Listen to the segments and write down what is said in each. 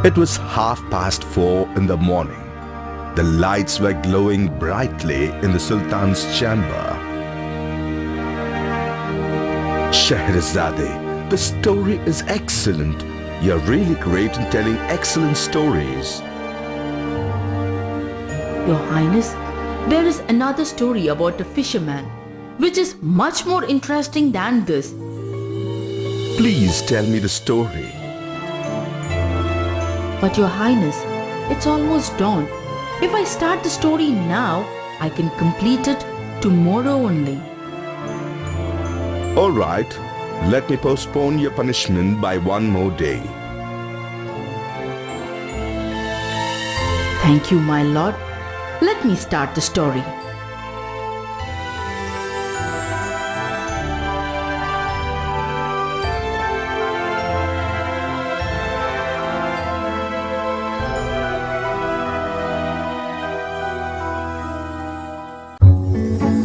It was 4:30 in the morning. The lights were glowing brightly in the Sultan's chamber. Shahrazade, the story is excellent. You're really great in telling excellent stories. Your Highness, there is another story about a fisherman, which is much more interesting than this. Please tell me the story. But Your Highness, it's almost dawn. If I start the story now, I can complete it tomorrow only. All right, let me postpone your punishment by one more day. Thank you, my lord. Let me start the story.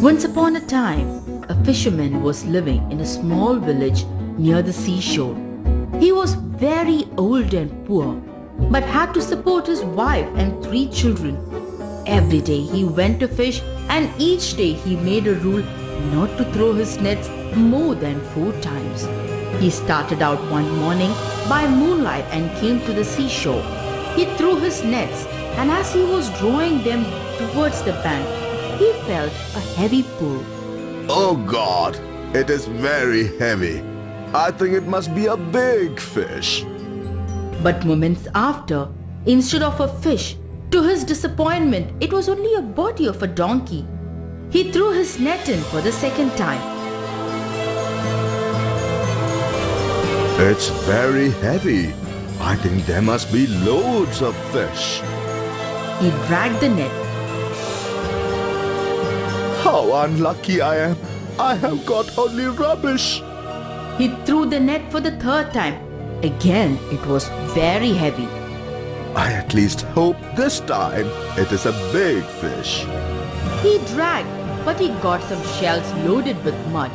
Once upon a time, a fisherman was living in a small village near the seashore. He was very old and poor, but had to support his wife and 3 children. Every day he went to fish, and each day he made a rule not to throw his nets more than 4 times. He started out one morning by moonlight and came to the seashore. He threw his nets, and as he was drawing them towards the bank, he felt a heavy pull. Oh God, it is very heavy. I think it must be a big fish. But moments after, instead of a fish, to his disappointment, it was only a body of a donkey. He threw his net in for the second time. It's very heavy. I think there must be loads of fish. He dragged the net. How unlucky I am. I have got only rubbish. He threw the net for the 3rd time. Again, it was very heavy. I at least hope this time it is a big fish. He dragged, but he got some shells loaded with mud.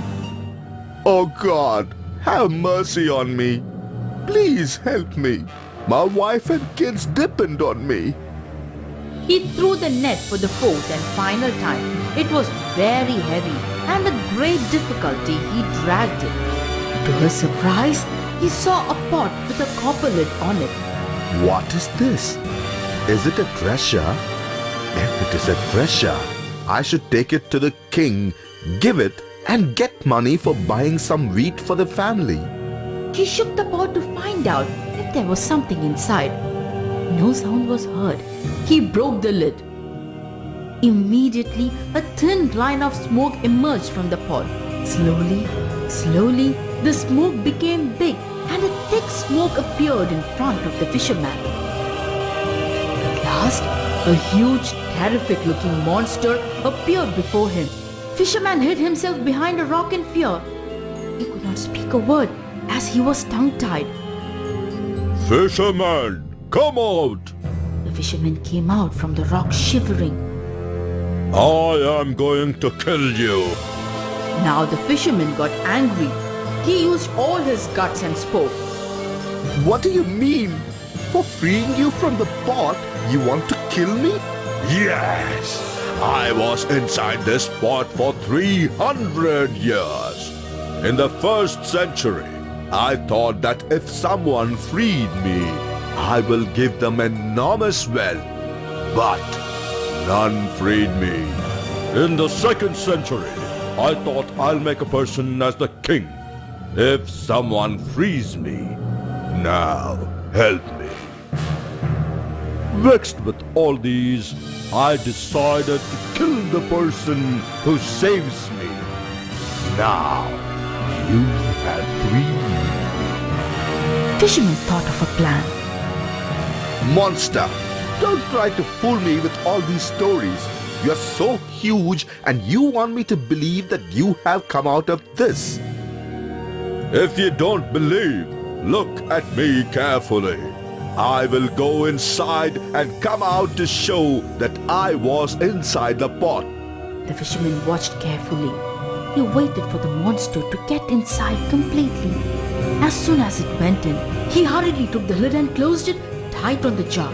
Oh God, have mercy on me. Please help me. My wife and kids depend on me. He threw the net for the 4th and final time. It was very heavy, and with great difficulty he dragged it. To his surprise, he saw a pot with a copper lid on it. What is this? Is it a treasure? If it is a treasure, I should take it to the king, give it, and get money for buying some wheat for the family. He shook the pot to find out if there was something inside. No sound was heard. He broke the lid. Immediately, a thin line of smoke emerged from the pot. Slowly, the smoke became big, and a thick smoke appeared in front of the fisherman. At last, a huge, terrific-looking monster appeared before him. Fisherman hid himself behind a rock in fear. He could not speak a word as he was tongue-tied. Fisherman, come out! The fisherman came out from the rock shivering. I am going to kill you. Now the fisherman got angry. He used all his guts and spoke. What do you mean? For freeing you from the pot, you want to kill me? Yes, I was inside this pot for 300 years. In the 1st century, I thought that if someone freed me, I will give them enormous wealth. But none freed me. In the 2nd century, I thought I'll make a person as the king. If someone frees me, now help me. Vexed with all these, I decided to kill the person who saves me. Now, you have freed me. Fisherman thought of a plan. Monster, don't try to fool me with all these stories. You're so huge and you want me to believe that you have come out of this. If you don't believe, look at me carefully. I will go inside and come out to show that I was inside the pot. The fisherman watched carefully. He waited for the monster to get inside completely. As soon as it went in, he hurriedly took the lid and closed it tight on the jar.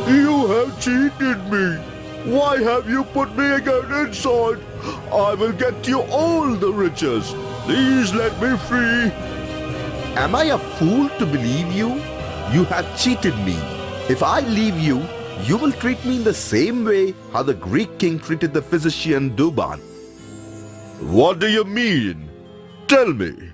You have cheated me. Why have you put me again inside? I will get you all the riches. Please let me free. Am I a fool to believe you? You have cheated me. If I leave you, you will treat me in the same way how the Greek king treated the physician Duban. What do you mean? Tell me.